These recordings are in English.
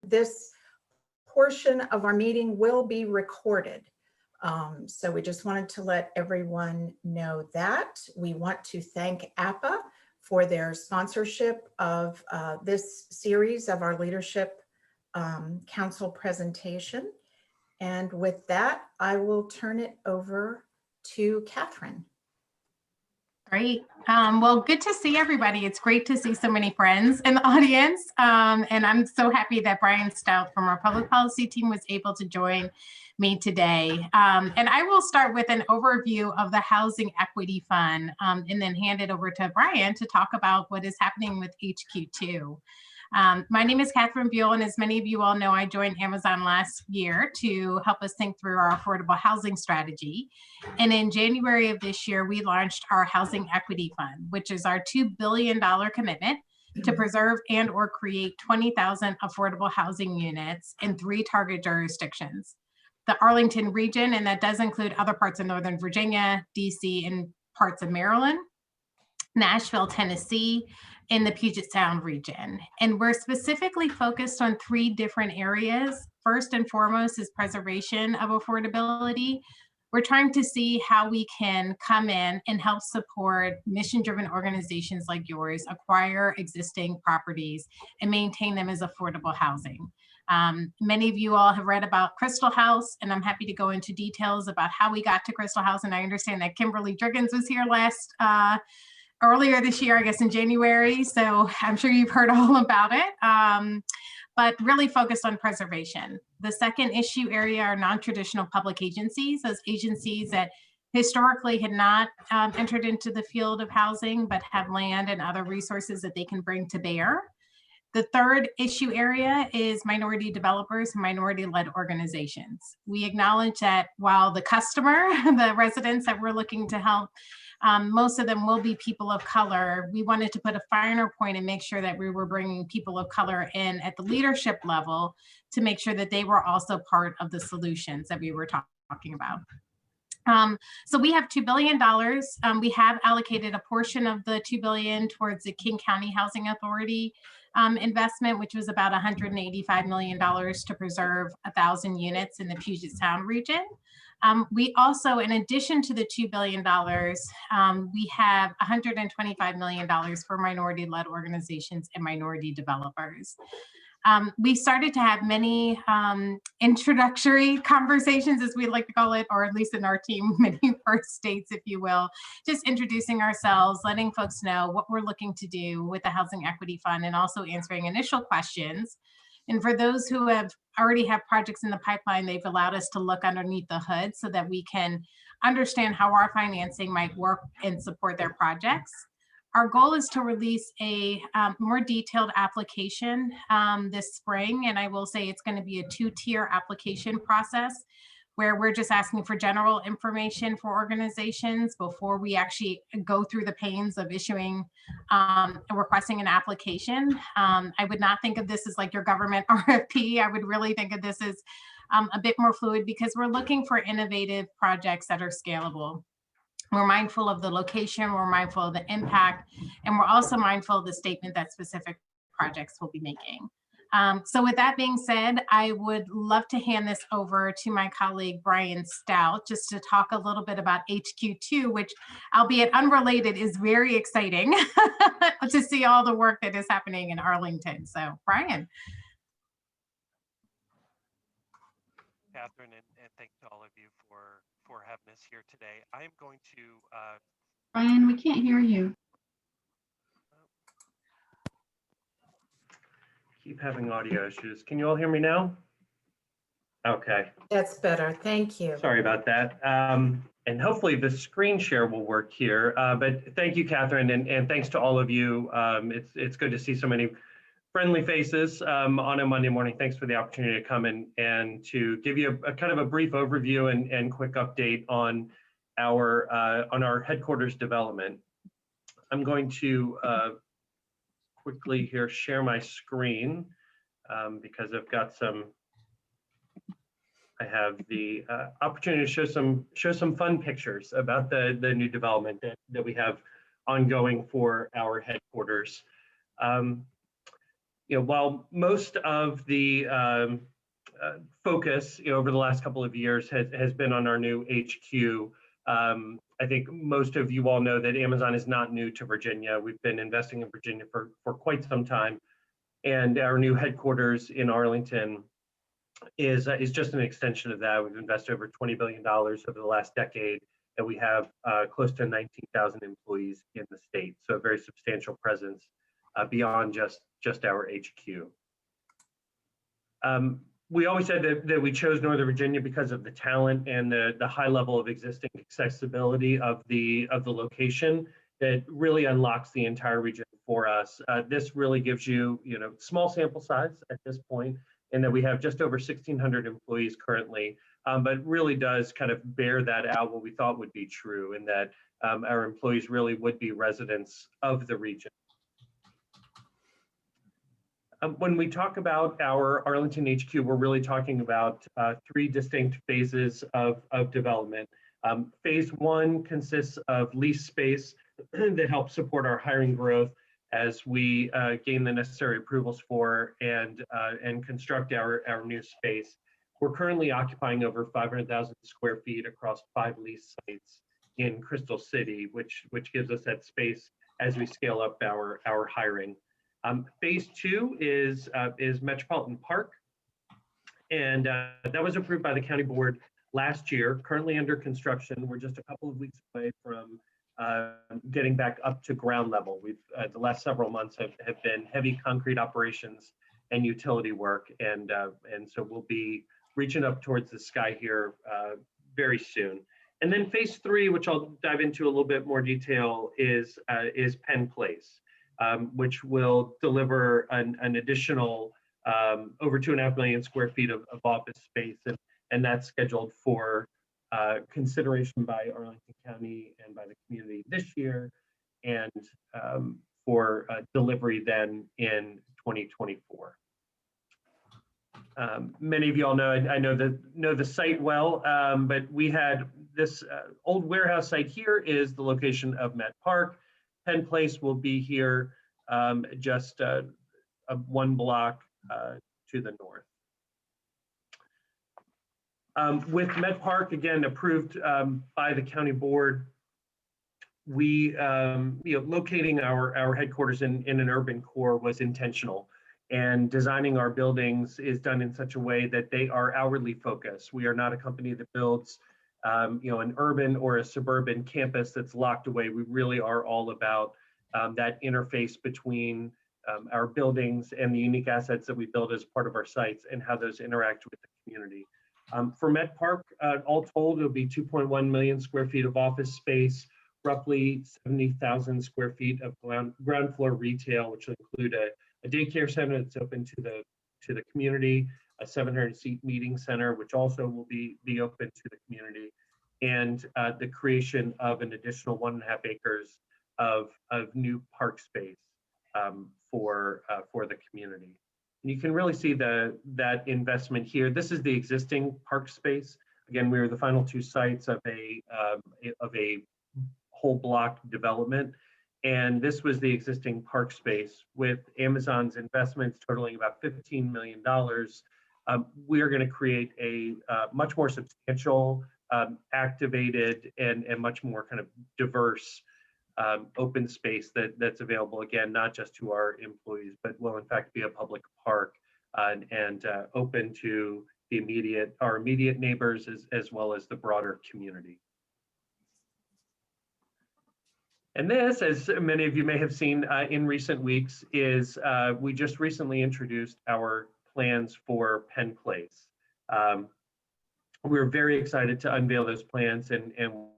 this portion of our meeting will be recorded. So we just wanted to let everyone know that. We want to thank APA for their sponsorship of this series of our Leadership Council presentation. And with that, I will turn it over to Catherine. Great. Well, good to see everybody. It's great to see so many friends in the audience. And I'm so happy that Brian Stout from our public policy team was able to join me today. And I will start with an overview of the Housing Equity Fund and then hand it over to Brian to talk about what is happening with HQ2. My name is Catherine Buell, and as many of you all know, I joined Amazon last year to help us think through our affordable housing strategy. And in January of this year, we launched our Housing Equity Fund, which is our $2 billion commitment to preserve and or create 20,000 affordable housing units in 3 target jurisdictions: the Arlington region, and that does include other parts of Northern Virginia, DC, and parts of Maryland, Nashville, Tennessee, in the Puget Sound region. And we're specifically focused on 3 different areas. First and foremost is preservation of affordability. We're trying to see how we can come in and help support mission-driven organizations like yours acquire existing properties and maintain them as affordable housing. Many of you all have read about Crystal House, and I'm happy to go into details about how we got to Crystal House. And I understand that Kimberly Driggins was here earlier this year, I guess in January. So I'm sure you've heard all about it, but really focused on preservation. The second issue area are non-traditional public agencies, those agencies that historically had not entered into the field of housing, but have land and other resources that they can bring to bear. The third issue area is minority developers and minority-led organizations. We acknowledge that while the customer, the residents that we're looking to help, most of them will be people of color, we wanted to put a finer point and make sure that we were bringing people of color in at the leadership level to make sure that they were also part of the solutions that we were talking about. So we have $2 billion. We have allocated a portion of the $2 billion towards the King County Housing Authority investment, which was about $185 million to preserve 1,000 units in the Puget Sound region. We also, in addition to the $2 billion, we have $125 million for minority-led organizations and minority developers. We started to have many introductory conversations, as we like to call it, or at least in our team, many first dates, if you will, just introducing ourselves, letting folks know what we're looking to do with the Housing Equity Fund, and also answering initial questions. And for those who have already have projects in the pipeline, they've allowed us to look underneath the hood so that we can understand how our financing might work and support their projects. Our goal is to release a more detailed application this spring, and I will say it's going to be a 2-tier application process where we're just asking for general information for organizations before we actually go through the pains of issuing and requesting an application. I would not think of this as like your government RFP. I would really think of this as a bit more fluid, because we're looking for innovative projects that are scalable. We're mindful of the location, we're mindful of the impact, and we're also mindful of the statement that specific projects will be making. So with that being said, I would love to hand this over to my colleague, Brian Stout, just to talk a little bit about HQ2, which, albeit unrelated, is very exciting to see all the work that is happening in Arlington. So Brian. Catherine, and thanks to all of you for having us here today. I am going to Brian, we can't hear you. Keep having audio issues. Can you all hear me now? Okay. That's better. Thank you. Sorry about that. And hopefully the screen share will work here. But thank you, Catherine, and thanks to all of you. It's good to see so many friendly faces on a Monday morning. Thanks for the opportunity to come in and to give you a kind of a brief overview and quick update on our headquarters development. I'm going to quickly here share my screen because I've got I have the opportunity to show some fun pictures about the new development that we have ongoing for our headquarters. while most of the focus over the last couple of years has been on our new HQ, I think most of you all know that Amazon is not new to Virginia. We've been investing in Virginia for quite some time, and our new headquarters in Arlington is just an extension of that. We've invested over $20 billion over the last decade, and we have close to 19,000 employees in the state, so a very substantial presence beyond just our HQ. We always said that we chose Northern Virginia because of the talent and the high level of existing accessibility of the location that really unlocks the entire region for us. This really gives you, small sample size at this point, and that we have just over 1,600 employees currently, but really does kind of bear that out what we thought would be true, and that our employees really would be residents of the region. When we talk about our Arlington HQ, we're really talking about 3 distinct phases of development. Phase 1 consists of lease space that helps support our hiring growth as we gain the necessary approvals for and construct our new space. We're currently occupying over 500,000 square feet across 5 lease sites in Crystal City, which gives us that space as we scale up our hiring. Phase 2 is Metropolitan Park, and that was approved by the county board last year, currently under construction. We're just a couple of weeks away from getting back up to ground level. We've the last several months have been heavy concrete operations and utility work, and so we'll be reaching up towards the sky here very soon. And then phase 3, which I'll dive into a little bit more detail, is Penn Place, which will deliver an additional over 2.5 million square feet of office space, and that's scheduled for consideration by Arlington County and by the community this year, and for delivery then in 2024. Many of you all know, I know the site well, but we had this old warehouse site here is the location of Met Park. Penn Place will be here just 1 block to the north. With Met Park, again, approved by the county board, we, locating our headquarters in an urban core was intentional, and designing our buildings is done in such a way that they are outwardly focused. We are not a company that builds, an urban or a suburban campus that's locked away. We really are all about that interface between our buildings and the unique assets that we build as part of our sites and how those interact with the community. For Met Park, all told, it'll be 2.1 million square feet of office space, roughly 70,000 square feet of ground floor retail, which will include a daycare center that's open to the community, a 700-seat meeting center, which also will be open to the community, and the creation of an additional 1.5 acres of new park space for the community. And you can really see that investment here. This is the existing park space. Again, we were the final 2 sites of a whole block development, and this was the existing park space. With Amazon's investments totaling about $15 million, we are going to create a much more substantial, activated, and much more kind of diverse open space that's available, again, not just to our employees, but will in fact be a public park and open to our immediate neighbors as well as the broader community. And this, as many of you may have seen in recent weeks, is we just recently introduced our plans for Penn Place. We're very excited to unveil those plans, and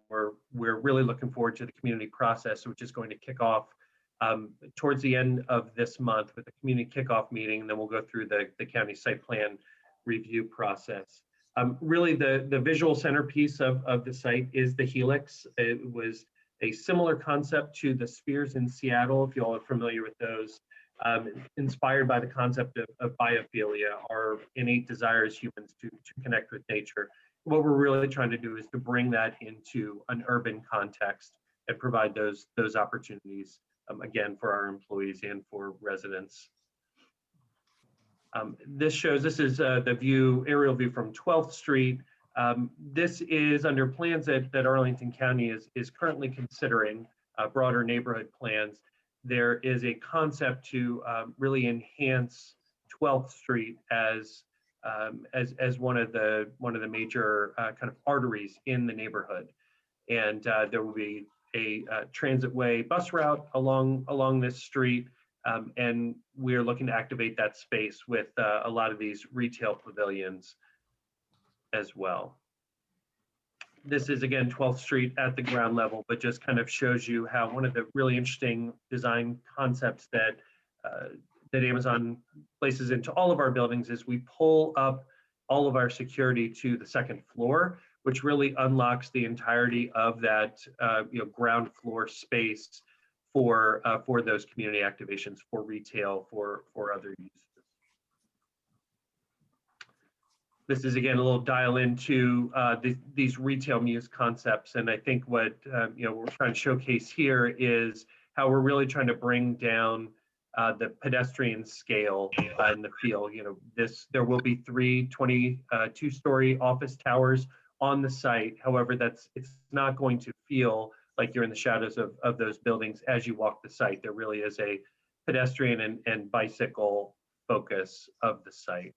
we're really looking forward to the community process, which is going to kick off towards the end of this month with the community kickoff meeting, and then we'll go through the county site plan review process. Really, the visual centerpiece of the site is the helix. It was a similar concept to the spheres in Seattle, if you all are familiar with those, inspired by the concept of biophilia, our innate desire as humans to connect with nature. What we're really trying to do is to bring that into an urban context and provide those opportunities, again, for our employees and for residents. This is the aerial view from 12th Street. This is under plans that Arlington County is currently considering, broader neighborhood plans. There is a concept to really enhance 12th Street as one of the major kind of arteries in the neighborhood, and there will be a transitway bus route along this street, and we're looking to activate that space with a lot of these retail pavilions as well. This is again 12th Street at the ground level, but just kind of shows you how one of the really interesting design concepts that Amazon places into all of our buildings is we pull up all of our security to the second floor, which really unlocks the entirety of that ground floor space for those community activations, for retail, for other uses. This is again a little dial into these retail muse concepts, and I think what we're trying to showcase here is how we're really trying to bring down the pedestrian scale in the feel. There will be 3 22-story office towers on the site. However, it's not going to feel like you're in the shadows of those buildings as you walk the site. There really is a pedestrian and bicycle focus of the site.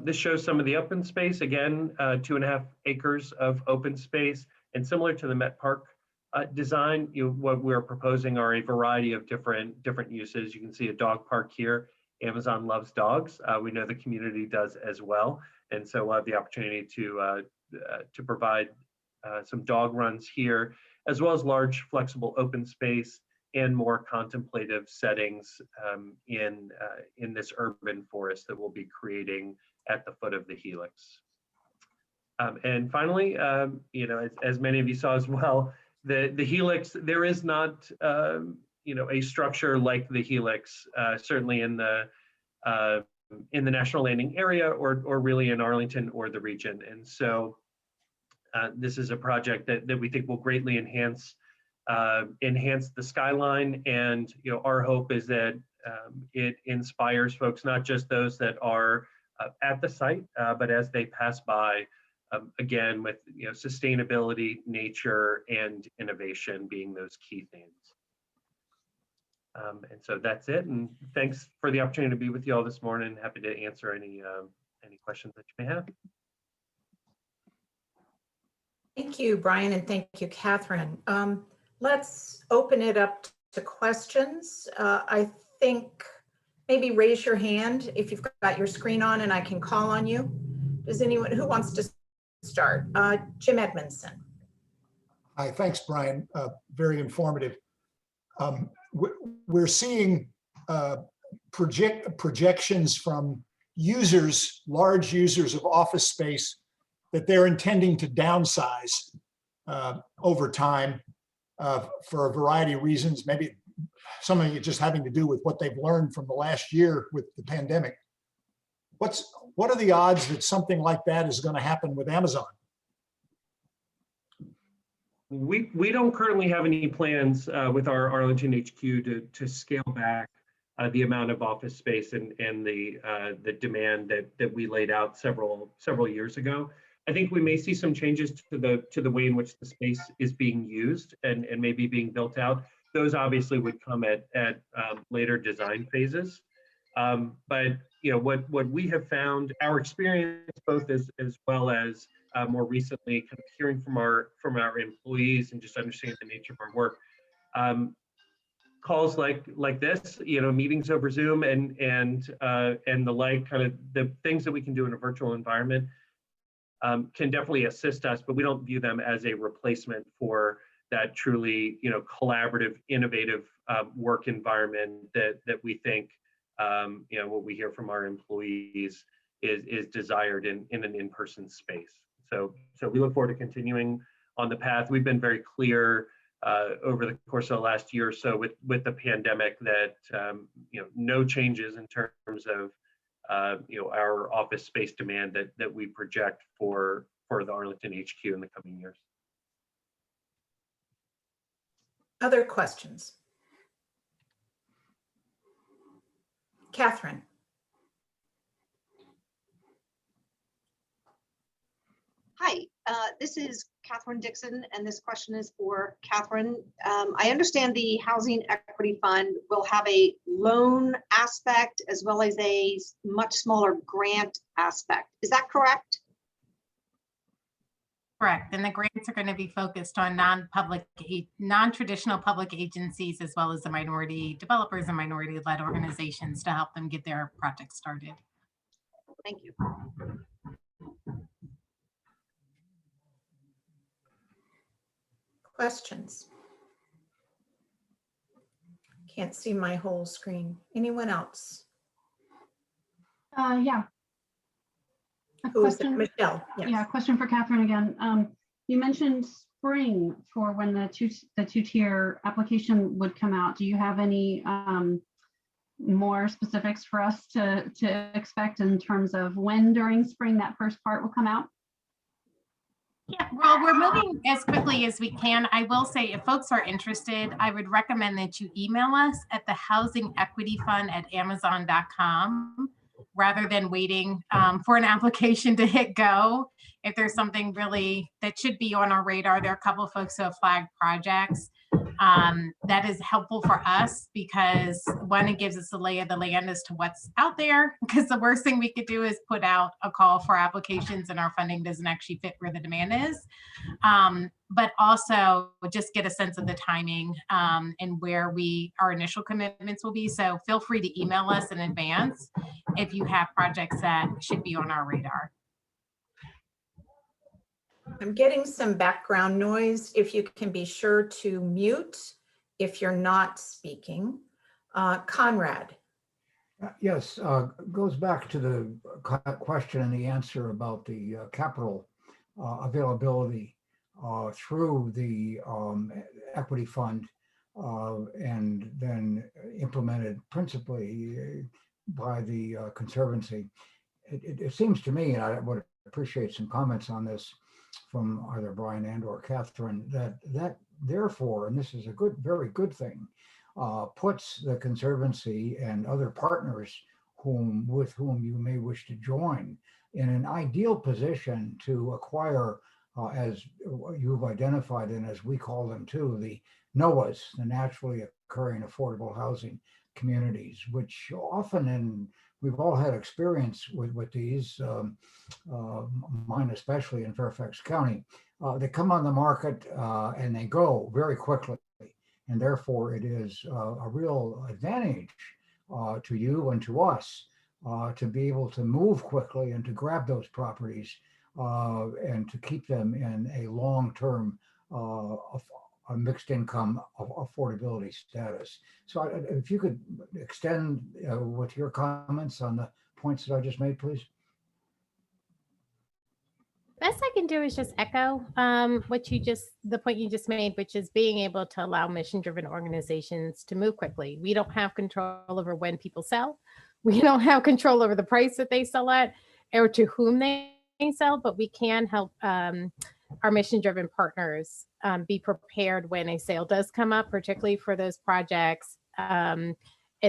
This shows some of the open space. Again, 2.5 acres of open space, and similar to the Met Park design, what we're proposing are a variety of different uses. You can see a dog park here. Amazon loves dogs. We know the community does as well, and so we'll have the opportunity to provide some dog runs here, as well as large flexible open space and more contemplative settings in this urban forest that we'll be creating at the foot of the helix. And finally, as many of you saw as well, the helix, there is not a structure like the helix, certainly in the National Landing area or really in Arlington or the region. And so this is a project that we think will greatly enhance the skyline, and our hope is that it inspires folks, not just those that are at the site, but as they pass by, again, with sustainability, nature, and innovation being those key themes. And so that's it. And thanks for the opportunity to be with you all this morning. Happy to answer any questions that you may have. Thank you, Brian, and thank you, Catherine. Let's open it up to questions. I think maybe raise your hand if you've got your screen on and I can call on you. Does anyone who wants to start? Jim Edmondson. Hi, thanks, Brian. Very informative. We're seeing projections from users, large users of office space, that they're intending to downsize over time for a variety of reasons, maybe some of it just having to do with what they've learned from the last year with the pandemic. What are the odds that something like that is going to happen with Amazon? We don't currently have any plans with our Arlington HQ to scale back the amount of office space and the demand that we laid out several years ago. I think we may see some changes to the way in which the space is being used and maybe being built out. Those obviously would come at later design phases. But what we have found, our experience both as well as more recently, kind of hearing from our employees and just understanding the nature of our work, calls like this, meetings over Zoom and the like, kind of the things that we can do in a virtual environment can definitely assist us, but we don't view them as a replacement for that truly, collaborative, innovative work environment that we think, what we hear from our employees is desired in an in-person space. So we look forward to continuing on the path. We've been very clear over the course of the last year or so with the pandemic that no changes in terms of our office space demand that we project for the Arlington HQ in the coming years. Other questions? Catherine. Hi, this is Catherine Dixon, and this question is for Catherine. I understand the Housing Equity Fund will have a loan aspect as well as a much smaller grant aspect. Is that correct? Correct. And the grants are going to be focused on non-traditional public agencies, as well as the minority developers and minority-led organizations to help them get their projects started. Thank you. Questions? Can't see my whole screen. Anyone else? Yeah. A Who is it? question, Michelle? Yes. yeah, question for Catherine again. You mentioned spring for when the two-tier application would come out. Do you have any more specifics for us to expect in terms of when during spring that first part will come out? Yeah, well, we're moving as quickly as we can. I will say, if folks are interested, I would recommend that you email us at the Housing Equity Fund at Amazon.com rather than waiting for an application to hit go. If there's something really that should be on our radar, there are a couple of folks who have flagged projects. That is helpful for us because one, it gives us a lay of the land as to what's out there, because the worst thing we could do is put out a call for applications and our funding doesn't actually fit where the demand is. But also just get a sense of the timing and where our initial commitments will be. So feel free to email us in advance if you have projects that should be on our radar. I'm getting some background noise. If you can be sure to mute if you're not speaking. Conrad. Yes, goes back to the question and the answer about the capital availability through the equity fund and then implemented principally by the Conservancy. It seems to me, and I would appreciate some comments on this from either Brian and or Catherine, that therefore, and this is a very good thing, puts the Conservancy and other partners with whom you may wish to join in an ideal position to acquire, as you've identified and as we call them too, the NOAHs, the naturally occurring affordable housing communities, which often, we've all had experience with these, mine especially in Fairfax County. They come on the market and they go very quickly. And therefore it is a real advantage to you and to us to be able to move quickly and to grab those properties and to keep them in a long-term a mixed income affordability status. So if you could extend with your comments on the points that I just made, please. Best I can do is just echo the point you just made, which is being able to allow mission-driven organizations to move quickly. We don't have control over when people sell. We don't have control over the price that they sell at or to whom they sell, but we can help our mission-driven partners be prepared when a sale does come up, particularly for those projects and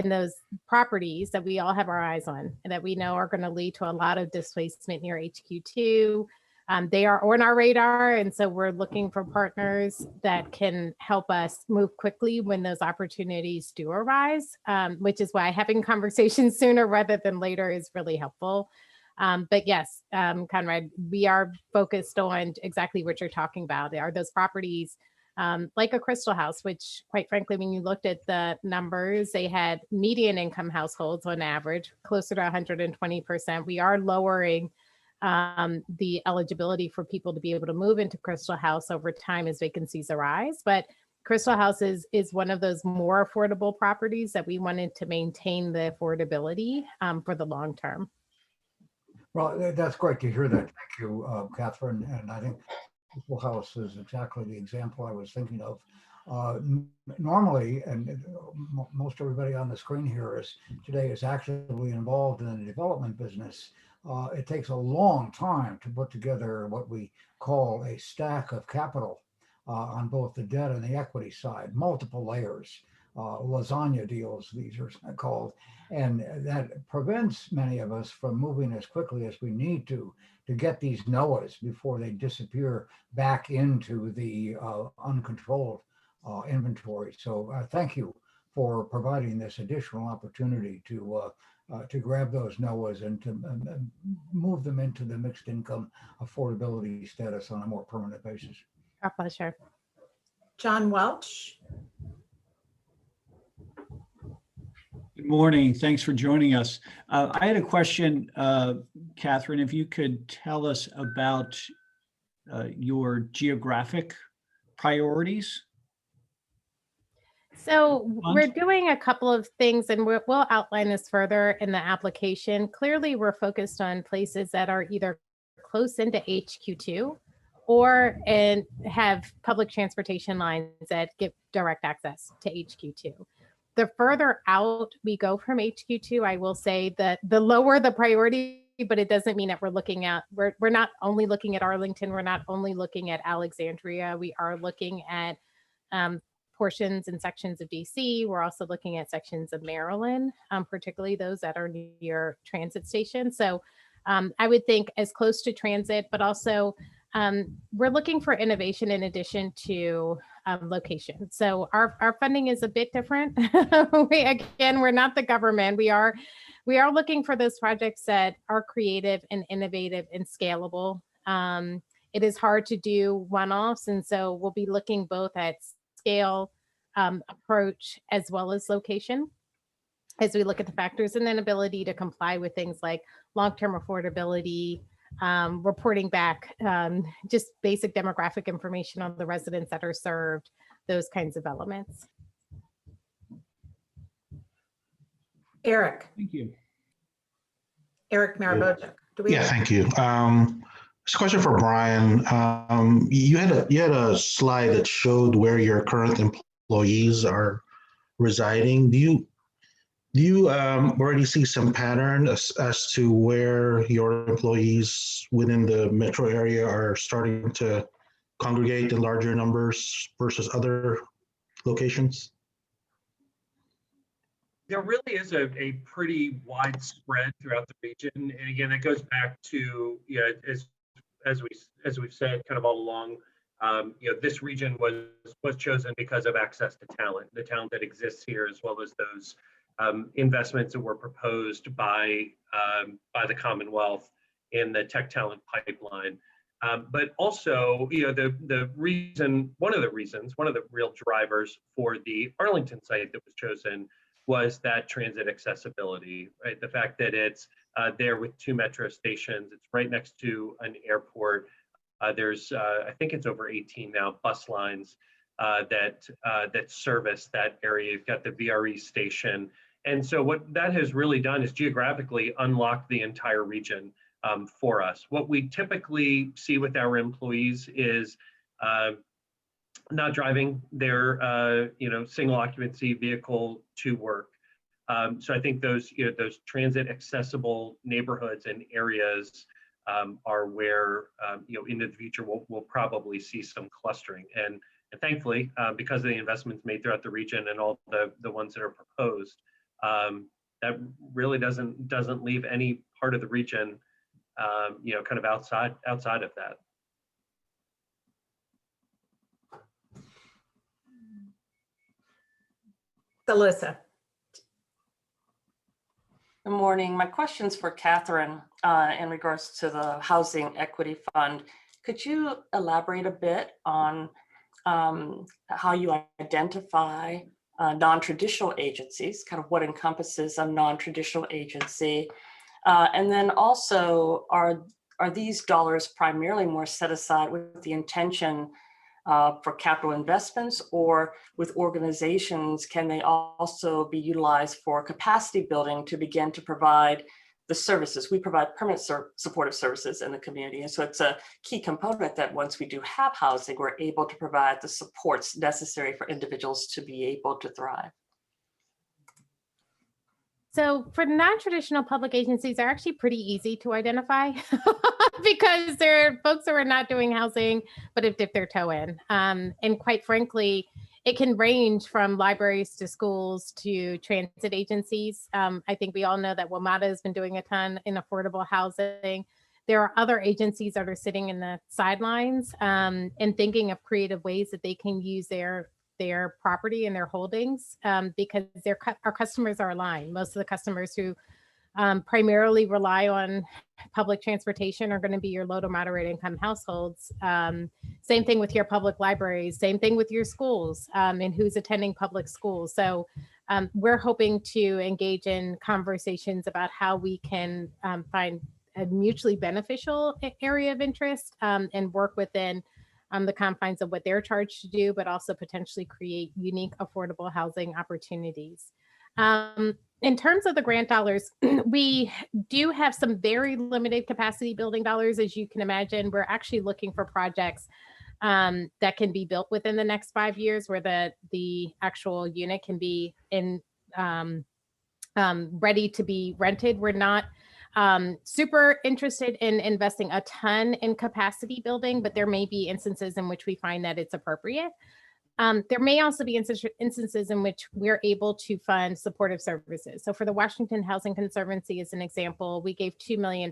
those properties that we all have our eyes on and that we know are going to lead to a lot of displacement near HQ2. They are on our radar, and so we're looking for partners that can help us move quickly when those opportunities do arise, which is why having conversations sooner rather than later is really helpful. But yes, Conrad, we are focused on exactly what you're talking about. Are those properties like a Crystal House, which quite frankly, when you looked at the numbers, they had median income households on average closer to 120%. We are lowering the eligibility for people to be able to move into Crystal House over time as vacancies arise. But Crystal House is one of those more affordable properties that we wanted to maintain the affordability for the long term. Well, that's great to hear that. Thank you, Catherine. And I think Crystal House is exactly the example I was thinking of. Normally, and most everybody on the screen here today is actively involved in the development business. It takes a long time to put together what we call a stack of capital on both the debt and the equity side, multiple layers. lasagna deals, these are called. And that prevents many of us from moving as quickly as we need to get these NOAAs before they disappear back into the uncontrolled inventory. So thank you for providing this additional opportunity to grab those NOAAs and to move them into the mixed income affordability status on a more permanent basis. Our pleasure. John Welch. Good morning. Thanks for joining us. I had a question, Catherine, if you could tell us about your geographic priorities. So we're doing a couple of things, and we'll outline this further in the application. Clearly, we're focused on places that are either close into HQ2 or have public transportation lines that give direct access to HQ2. The further out we go from HQ2, I will say that the lower the priority, but it doesn't mean that we're not only looking at Arlington, we're not only looking at Alexandria, we are looking at portions and sections of DC. We're also looking at sections of Maryland, particularly those that are near transit stations. So I would think as close to transit, but also we're looking for innovation in addition to location. So our funding is a bit different. We're not the government. We are looking for those projects that are creative and innovative and scalable. It is hard to do one-offs, and so we'll be looking both at scale, approach, as well as location as we look at the factors, and then ability to comply with things like long-term affordability, reporting back just basic demographic information on the residents that are served, those kinds of elements. Eric. Thank you. Eric Marabojik. Yeah, thank you. This question for Brian. You had a slide that showed where your current employees are residing. Do you already see some pattern as to where your employees within the metro area are starting to congregate in larger numbers versus other locations? There really is a pretty wide spread throughout the region. And again, that goes back to, as we've said kind of all along, this region was chosen because of access to talent, the talent that exists here, as well as those investments that were proposed by the Commonwealth in the tech talent pipeline. But also, the reason, one of the real drivers for the Arlington site that was chosen was that transit accessibility, right? The fact that it's there with 2 metro stations, it's right next to an airport. There's, I think it's over 18 now, bus lines that service that area. You've got the VRE station. And so what that has really done is geographically unlock the entire region for us. What we typically see with our employees is not driving their single occupancy vehicle to work. So I think those transit accessible neighborhoods and areas are where into the future we'll probably see some clustering. And thankfully, because of the investments made throughout the region and all the ones that are proposed, that really doesn't leave any part of the region kind of outside of that. Alyssa. Good morning. My question's for Catherine in regards to the Housing Equity Fund. Could you elaborate a bit on how you identify non-traditional agencies, kind of what encompasses a non-traditional agency? And then also, are these dollars primarily more set aside with the intention for capital investments, or with organizations, can they also be utilized for capacity building to begin to provide the services? We provide permanent supportive services in the community. And so it's a key component that once we do have housing, we're able to provide the supports necessary for individuals to be able to thrive. So for non-traditional public agencies, they're actually pretty easy to identify because they're folks who are not doing housing, but have dipped their toe in. And quite frankly, it can range from libraries to schools to transit agencies. I think we all know that WMATA has been doing a ton in affordable housing. There are other agencies that are sitting in the sidelines and thinking of creative ways that they can use their property and their holdings because our customers are aligned. Most of the customers who primarily rely on public transportation are going to be your low to moderate income households. Same thing with your public libraries, same thing with your schools and who's attending public schools. So we're hoping to engage in conversations about how we can find a mutually beneficial area of interest and work within the confines of what they're charged to do, but also potentially create unique affordable housing opportunities. In terms of the grant dollars, we do have some very limited capacity building dollars. As you can imagine, we're actually looking for projects that can be built within the next 5 years where the actual unit can be ready to be rented. We're not super interested in investing a ton in capacity building, but there may be instances in which we find that it's appropriate. There may also be instances in which we're able to fund supportive services. So for the Washington Housing Conservancy, as an example, we gave $2 million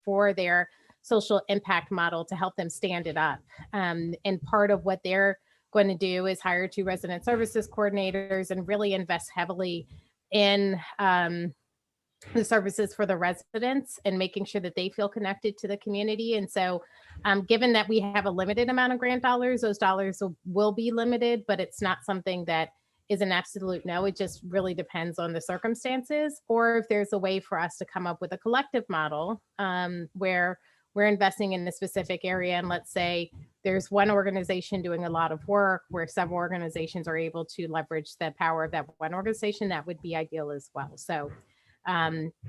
for their social impact model to help them stand it up. And part of what they're going to do is hire 2 resident services coordinators and really invest heavily in the services for the residents and making sure that they feel connected to the community. And so given that we have a limited amount of grant dollars, those dollars will be limited, but it's not something that is an absolute no. It just really depends on the circumstances, or if there's a way for us to come up with a collective model where we're investing in a specific area. And let's say there's one organization doing a lot of work where several organizations are able to leverage the power of that one organization, that would be ideal as well. So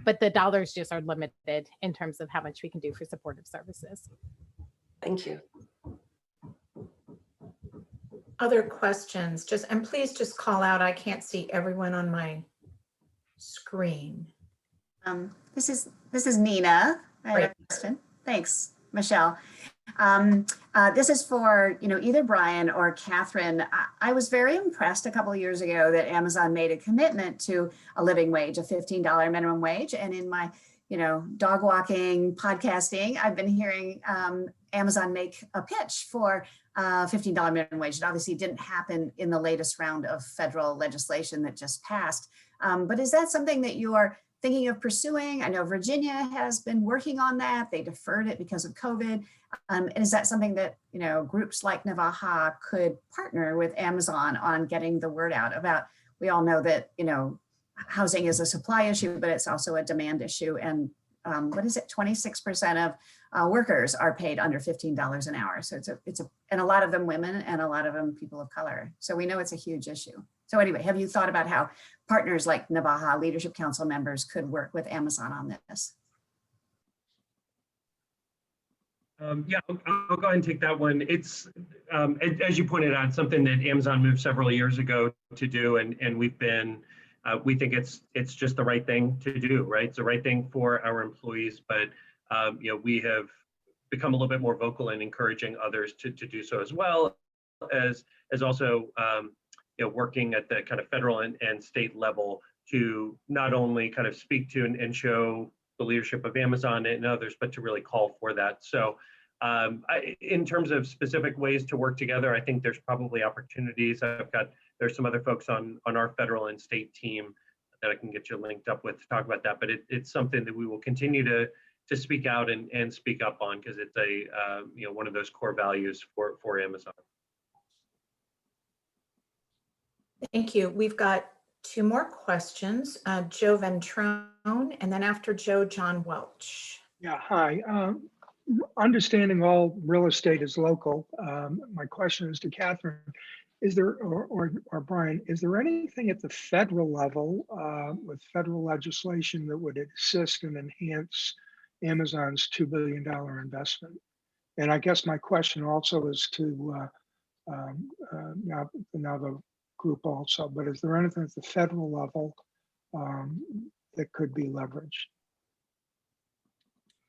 but the dollars just are limited in terms of how much we can do for supportive services. Thank you. Other questions? And please just call out. I can't see everyone on my screen. This is Nina. I have a question. Thanks, Michelle. This is for either Brian or Catherine. I was very impressed a couple of years ago that Amazon made a commitment to a living wage, a $15 minimum wage. And in my dog walking, podcasting, I've been hearing Amazon make a pitch for $15 minimum wage. It obviously didn't happen in the latest round of federal legislation that just passed. But is that something that you are thinking of pursuing? I know Virginia has been working on that. They deferred it because of COVID. Is that something that groups like NVAHA could partner with Amazon on getting the word out about? We all know that housing is a supply issue, but it's also a demand issue. And what is it? 26% of workers are paid under $15 an hour. So and a lot of them women and a lot of them people of color. So we know it's a huge issue. So anyway, have you thought about how partners like NVAHA, Leadership Council members could work with Amazon on this? Yeah, I'll go ahead and take that one. It's, as you pointed out, something that Amazon moved several years ago to do, and we've been, we think it's just the right thing to do, right? It's the right thing for our employees, but we have become a little bit more vocal in encouraging others to do so, as well as also working at the kind of federal and state level to not only kind of speak to and show the leadership of Amazon and others, but to really call for that. So in terms of specific ways to work together, I think there's probably opportunities. There's some other folks on our federal and state team that I can get you linked up with to talk about that, but it's something that we will continue to speak out and speak up on, because it's one of those core values for Amazon. Thank you. We've got 2 more questions. Joe Ventrone, and then after Joe, John Welch. Yeah, hi. Understanding all real estate is local, my question is to Catherine. Is there, or Brian, is there anything at the federal level with federal legislation that would assist and enhance Amazon's $2 billion investment? And I guess my question also is to now the group also, but is there anything at the federal level that could be leveraged?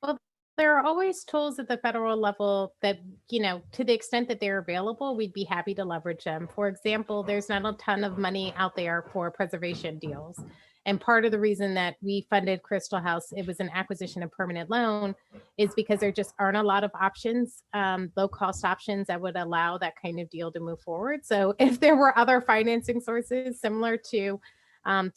Well, There are always tools at the federal level that, to the extent that they're available, we'd be happy to leverage them. For example, there's not a ton of money out there for preservation deals. And part of the reason that we funded Crystal House, it was an acquisition of permanent loan, is because there just aren't a lot of options, low cost options that would allow that kind of deal to move forward. So if there were other financing sources similar to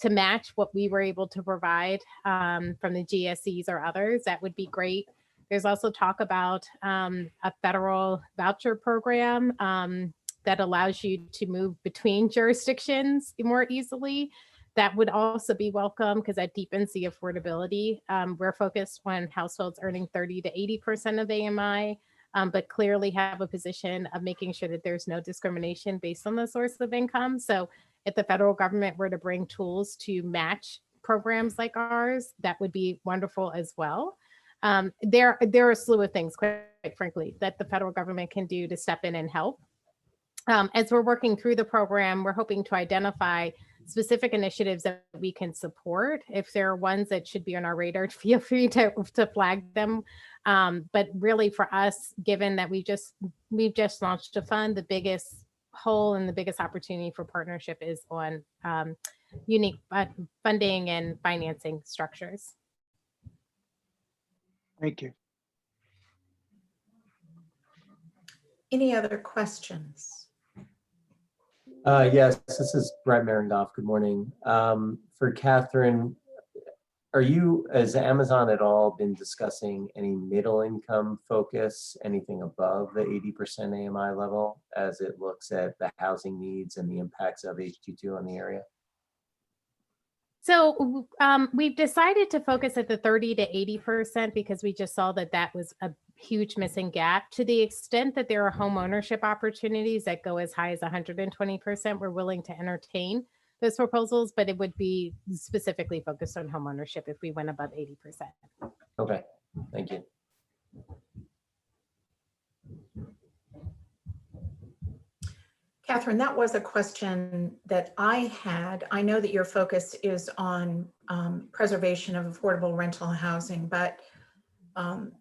match what we were able to provide from the GSEs or others, that would be great. There's also talk about a federal voucher program that allows you to move between jurisdictions more easily. That would also be welcome because that deepens the affordability. We're focused on households earning 30 to 80% of AMI, but clearly have a position of making sure that there's no discrimination based on the source of income. So if the federal government were to bring tools to match programs like ours, that would be wonderful as well. There are a slew of things, quite frankly, that the federal government can do to step in and help. As we're working through the program, we're hoping to identify specific initiatives that we can support. If there are ones that should be on our radar, feel free to flag them. But really for us, given that we've just launched a fund, the biggest hole and the biggest opportunity for partnership is on unique funding and financing structures. Thank you. Any other questions? Yes, this is Brett Marengoff. Good morning. For Catherine, has Amazon at all been discussing any middle income focus, anything above the 80% AMI level as it looks at the housing needs and the impacts of HT2 on the area? So we've decided to focus at the 30 to 80% because we just saw that that was a huge missing gap. To the extent that there are home ownership opportunities that go as high as 120%, we're willing to entertain those proposals, but it would be specifically focused on home ownership if we went above 80%. Okay, thank you. Catherine, that was a question that I had. I know that your focus is on preservation of affordable rental housing, but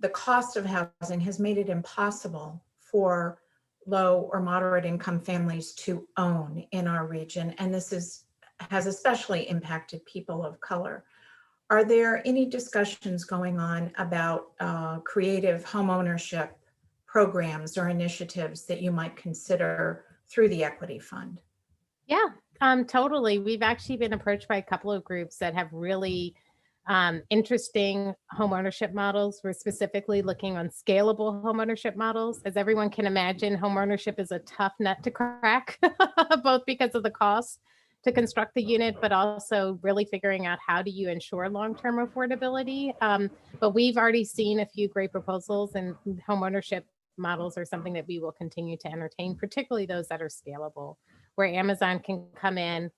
the cost of housing has made it impossible for low or moderate income families to own in our region. And this has especially impacted people of color. Are there any discussions going on about creative homeownership programs or initiatives that you might consider through the equity fund? Yeah, totally. We've actually been approached by a couple of groups that have really interesting homeownership models. We're specifically looking on scalable homeownership models. As everyone can imagine, homeownership is a tough nut to crack, both because of the cost to construct the unit, but also really figuring out how do you ensure long-term affordability. But we've already seen a few great proposals, and homeownership models are something that we will continue to entertain, particularly those that are scalable, where Amazon can come in,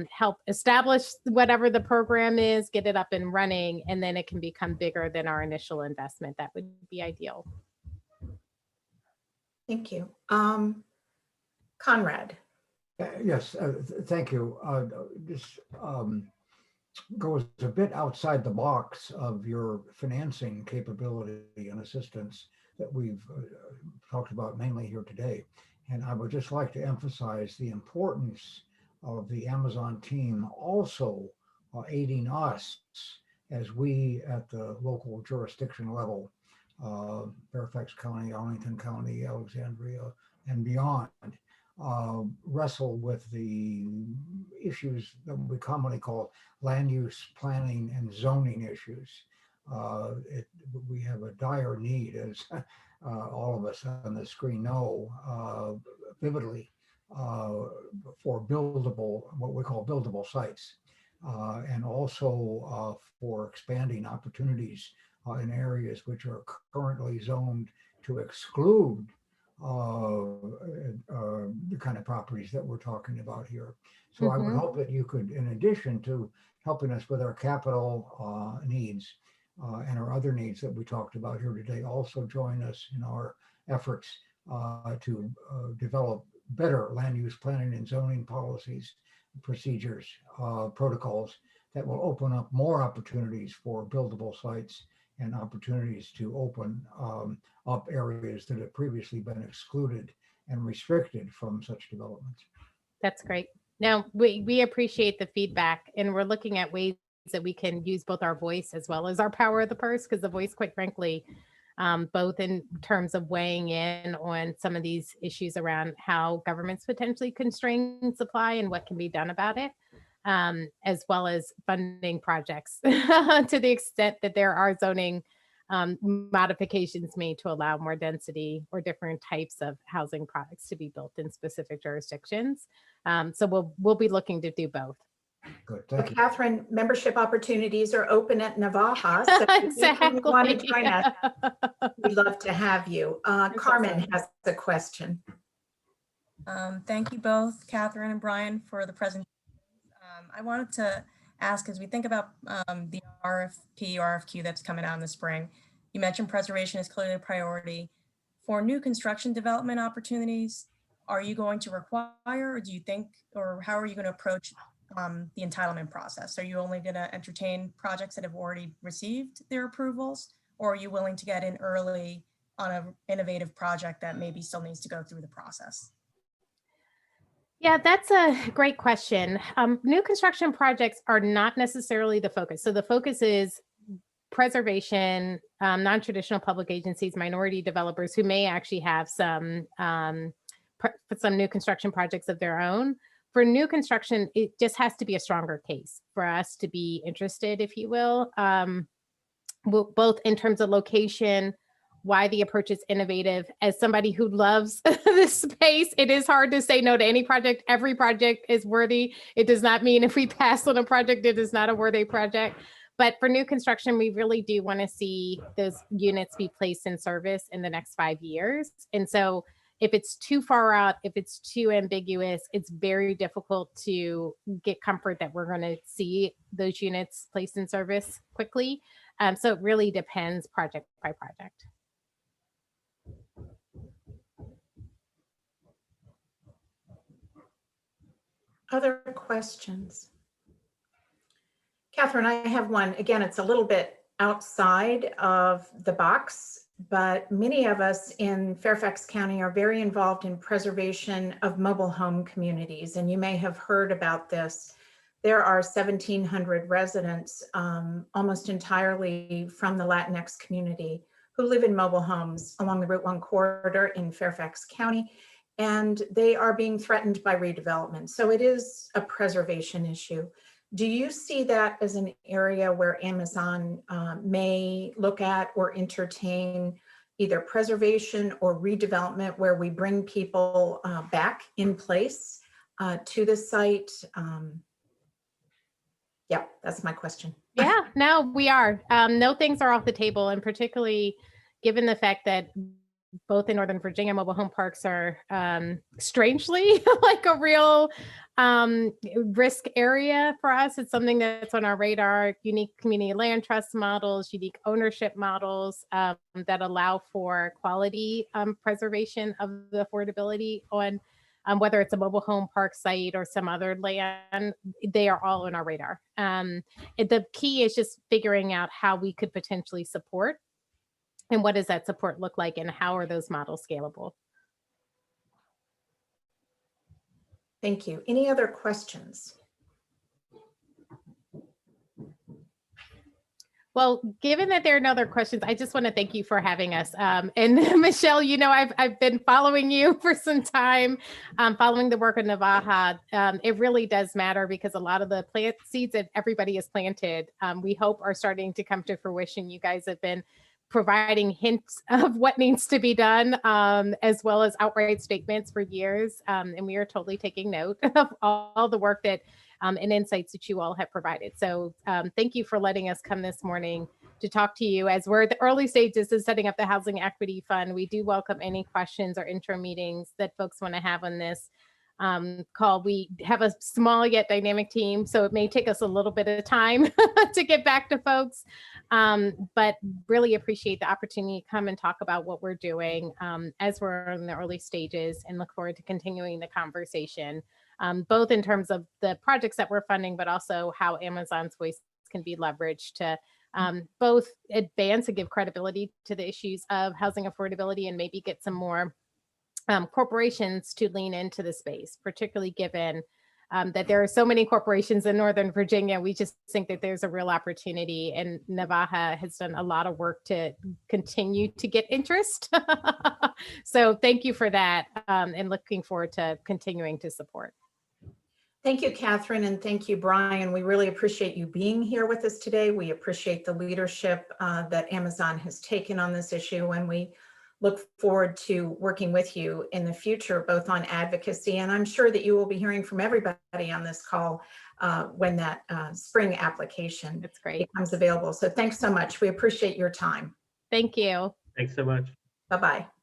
help establish whatever the program is, get it up and running, and then it can become bigger than our initial investment. That would be ideal. Thank you. Conrad. Yes, thank you. This goes a bit outside the box of your financing capability and assistance that we've talked about mainly here today. And I would just like to emphasize the importance of the Amazon team also aiding us as we at the local jurisdiction level, Fairfax County, Arlington County, Alexandria, and beyond, wrestle with the issues that we commonly call land use planning and zoning issues. We have a dire need, as all of us on the screen know vividly, for buildable, what we call buildable sites, and also for expanding opportunities in areas which are currently zoned to exclude the kind of properties that we're talking about here. So I would hope that you could, in addition to helping us with our capital needs and our other needs that we talked about here today, also join us in our efforts to develop better land use planning and zoning policies, procedures, protocols that will open up more opportunities for buildable sites and opportunities to open up areas that have previously been excluded and restricted from such developments. That's great. Now, we appreciate the feedback, and we're looking at ways that we can use both our voice as well as our power of the purse, because the voice, quite frankly, both in terms of weighing in on some of these issues around how governments potentially constrain supply and what can be done about it, as well as funding projects to the extent that there are zoning modifications made to allow more density or different types of housing products to be built in specific jurisdictions. So we'll be looking to do both. Good, So thank you. Catherine, membership opportunities are open at NVAHA. So Exactly. if you want to join us, we'd love to have you. Carmen has a question. Thank you both, Catherine and Brian, for the presentation. I wanted to ask, as we think about the RFP, RFQ that's coming out in the spring, you mentioned preservation is clearly a priority. For new construction development opportunities, are you going to require, or do you think, or how are you going to approach the entitlement process? Are you only going to entertain projects that have already received their approvals, or are you willing to get in early on an innovative project that maybe still needs to go through the process? Yeah, that's a great question. New construction projects are not necessarily the focus. So the focus is preservation, non-traditional public agencies, minority developers who may actually have some new construction projects of their own. For new construction, it just has to be a stronger case for us to be interested, if you will, both in terms of location, why the approach is innovative. As somebody who loves this space, it is hard to say no to any project. Every project is worthy. It does not mean if we pass on a project, it is not a worthy project. But for new construction, we really do want to see those units be placed in service in the next 5 years. And so if it's too far out, if it's too ambiguous, it's very difficult to get comfort that we're going to see those units placed in service quickly. So it really depends project by project. Other questions? Catherine, I have one. Again, it's a little bit outside of the box, but many of us in Fairfax County are very involved in preservation of mobile home communities. And you may have heard about this. There are 1,700 residents, almost entirely from the Latinx community, who live in mobile homes along the Route 1 corridor in Fairfax County, and they are being threatened by redevelopment. So it is a preservation issue. Do you see that as an area where Amazon may look at or entertain either preservation or redevelopment, where we bring people back in place to the site? Yeah, that's my question. Yeah, no, we are. No things are off the table, and particularly given the fact that both in Northern Virginia, mobile home parks are strangely like a real risk area for us. It's something that's on our radar. Unique community land trust models, unique ownership models that allow for quality preservation of the affordability on whether it's a mobile home park site or some other land. They are all on our radar. The key is just figuring out how we could potentially support, and what does that support look like, and how are those models scalable? Thank you. Any other questions? Well, given that there are no other questions, I just want to thank you for having us. And Michelle, you know, I've been following you for some time, following the work of NVAHA. It really does matter, because a lot of the plant seeds that everybody has planted, we hope are starting to come to fruition. You guys have been providing hints of what needs to be done, as well as outright statements for years. And we are totally taking note of all the work that and insights that you all have provided. So thank you for letting us come this morning to talk to you as we're at the early stages of setting up the Housing Equity Fund. We do welcome any questions or intro meetings that folks want to have on this call. We have a small yet dynamic team, so it may take us a little bit of time to get back to folks, but really appreciate the opportunity to come and talk about what we're doing as we're in the early stages, and look forward to continuing the conversation, both in terms of the projects that we're funding, but also how Amazon's voice can be leveraged to both advance and give credibility to the issues of housing affordability and maybe get some more corporations to lean into the space, particularly given that there are so many corporations in Northern Virginia. We just think that there's a real opportunity, and NVAHA has done a lot of work to continue to get interest. So thank you for that, and looking forward to continuing to support. Thank you, Catherine, and thank you, Brian. We really appreciate you being here with us today. We appreciate the leadership that Amazon has taken on this issue, and we look forward to working with you in the future, both on advocacy, and I'm sure that you will be hearing from everybody on this call when that spring application becomes available. So thanks so much. We appreciate your time. Thank you. Thanks so much. Bye-bye.